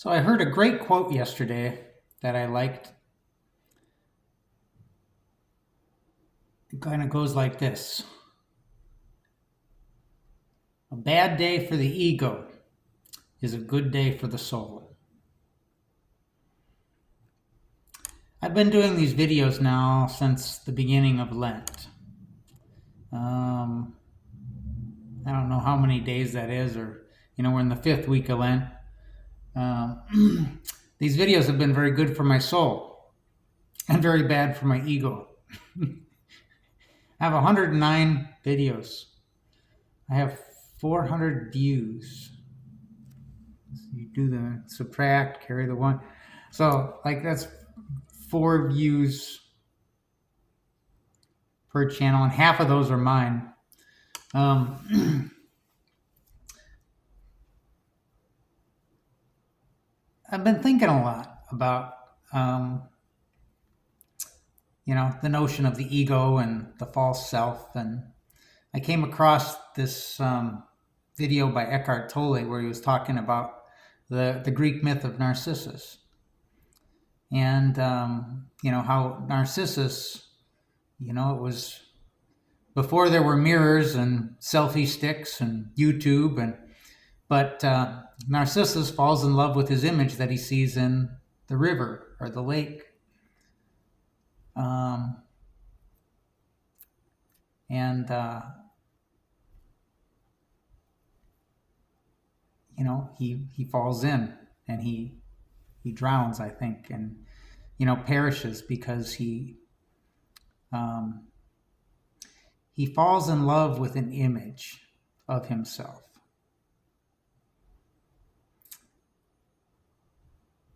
So I heard a great quote yesterday that I liked. It kind of goes like this: a bad day for the ego is a good day for the soul. I've been doing these videos now since the beginning of Lent. I don't know how many days that is, or, we're in the 5th week of Lent. These videos have been very good for my soul and very bad for my ego. I have 109 videos. I have 400 views. So you do the subtract, carry the one. So that's 4 views per channel, and half of those are mine. I've been thinking a lot about, the notion of the ego and the false self. And I came across this video by Eckhart Tolle where he was talking about the Greek myth of Narcissus. And, how Narcissus, it was before there were mirrors and selfie sticks and YouTube. But Narcissus falls in love with his image that he sees in the river or the lake. He falls in and he drowns, I think, and perishes because he falls in love with an image of himself.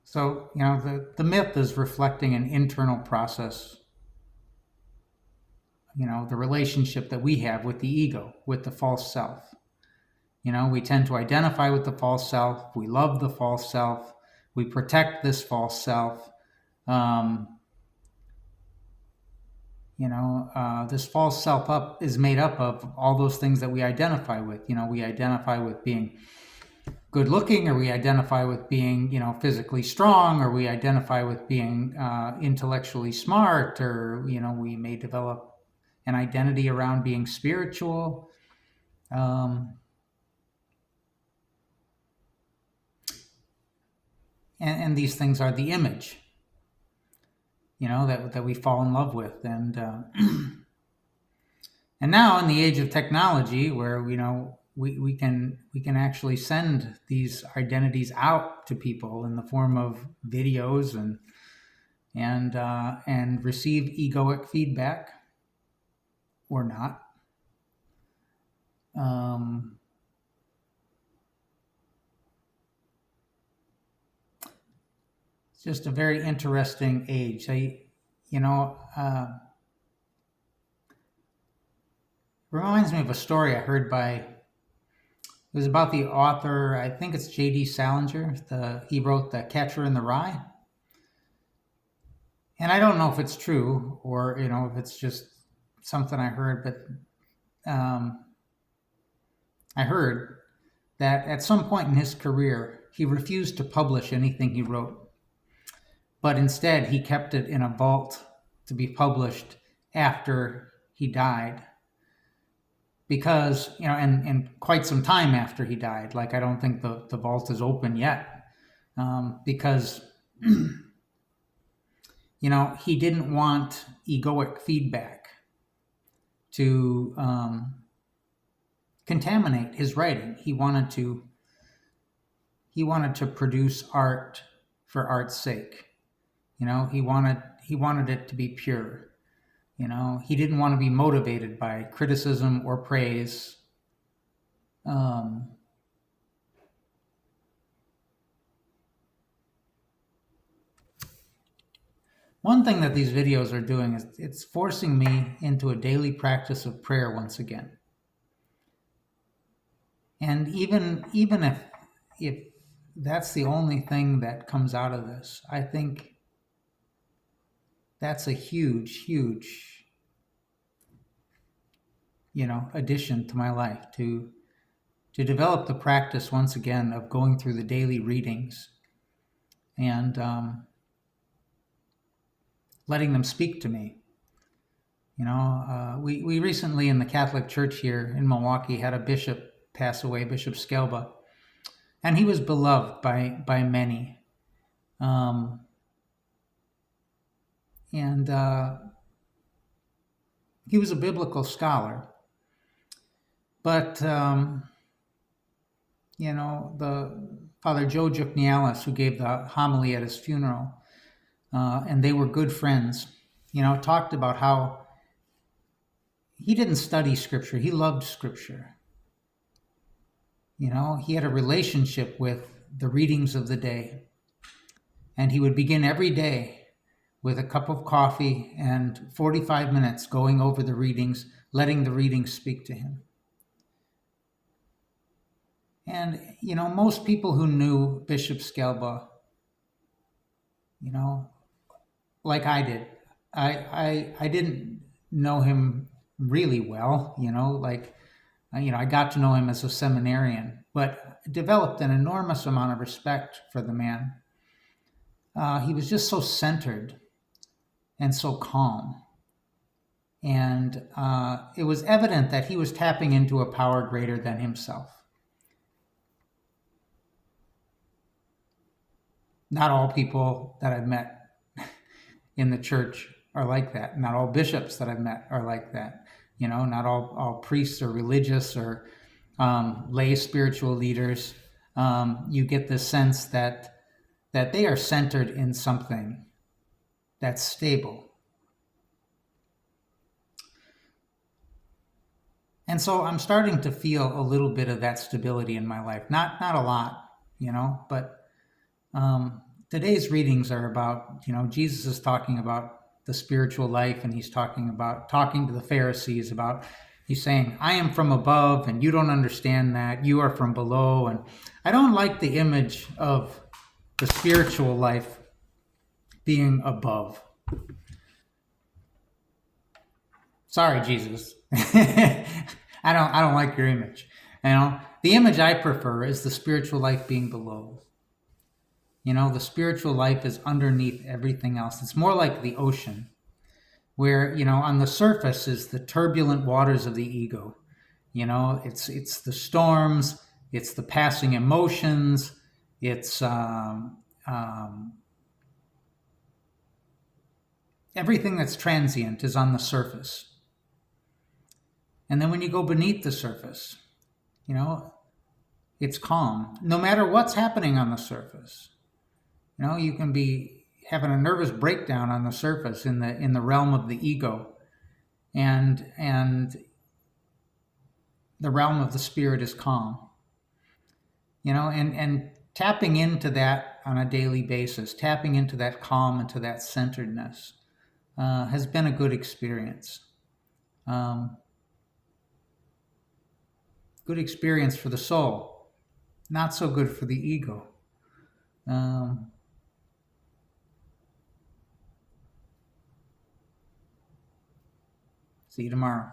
So, the myth is reflecting an internal process, the relationship that we have with the ego, with the false self. We tend to identify with the false self. We love the false self. We protect this false self. This false self is made up of all those things that we identify with. We identify with being good looking, or we identify with being, physically strong, or we identify with being intellectually smart, or, we may develop an identity around being spiritual. And these things are the image, that we fall in love with. And and now in the age of technology, where we can actually send these identities out to people in the form of videos and receive egoic feedback or not. It's just a very interesting age. Reminds me of a story I heard it was about the author, I think it's J.D. Salinger. He wrote The Catcher in the Rye. And I don't know if it's true or, if it's just something I heard, but I heard that at some point in his career, he refused to publish anything he wrote. But instead, he kept it in a vault to be published after he died. Because, and quite some time after he died, I don't think the vault is open yet, because, he didn't want egoic feedback to contaminate his writing. He wanted to produce art for art's sake. He wanted it to be pure. He didn't want to be motivated by criticism or praise. One thing that these videos are doing is it's forcing me into a daily practice of prayer once again. And even if that's the only thing that comes out of this, I think that's a huge addition to my life, to develop the practice once again of going through the daily readings and letting them speak to me. We recently in the Catholic Church here in Milwaukee had a bishop pass away, Bishop Skelba, and he was beloved by many. Um, and He was a biblical scholar, but the Father Joe Juknialis, who gave the homily at his funeral, and they were good friends, talked about how he didn't study Scripture. He loved Scripture. He had a relationship with the readings of the day. And he would begin every day with a cup of coffee and 45 minutes going over the readings, letting the readings speak to him. And, most people who knew Bishop Skelba, like I did, I didn't know him really well, I got to know him as a seminarian, but developed an enormous amount of respect for the man. He was just so centered and so calm. And it was evident that he was tapping into a power greater than himself. Not all people that I've met in the church are like that. Not all bishops that I've met are like that. Not all priests or religious or lay spiritual leaders. You get the sense that they are centered in something that's stable. And so I'm starting to feel a little bit of that stability in my life. Not a lot, but today's readings are about, Jesus is talking about the spiritual life, and he's talking to the Pharisees about, he's saying, I am from above and you don't understand that. You are from below. And I don't like the image of the spiritual life being above. Sorry, Jesus. I don't like your image. The image I prefer is the spiritual life being below. The spiritual life is underneath everything else. It's more like the ocean, where, on the surface is the turbulent waters of the ego. It's the storms, it's the passing emotions, it's everything that's transient is on the surface. And then when you go beneath the surface, it's calm. No matter what's happening on the surface. You can be having a nervous breakdown on the surface in the realm of the ego, and the realm of the spirit is calm. And tapping into that on a daily basis, tapping into that calm, into that centeredness, has been a good experience. Good experience for the soul, not so good for the ego. See you tomorrow.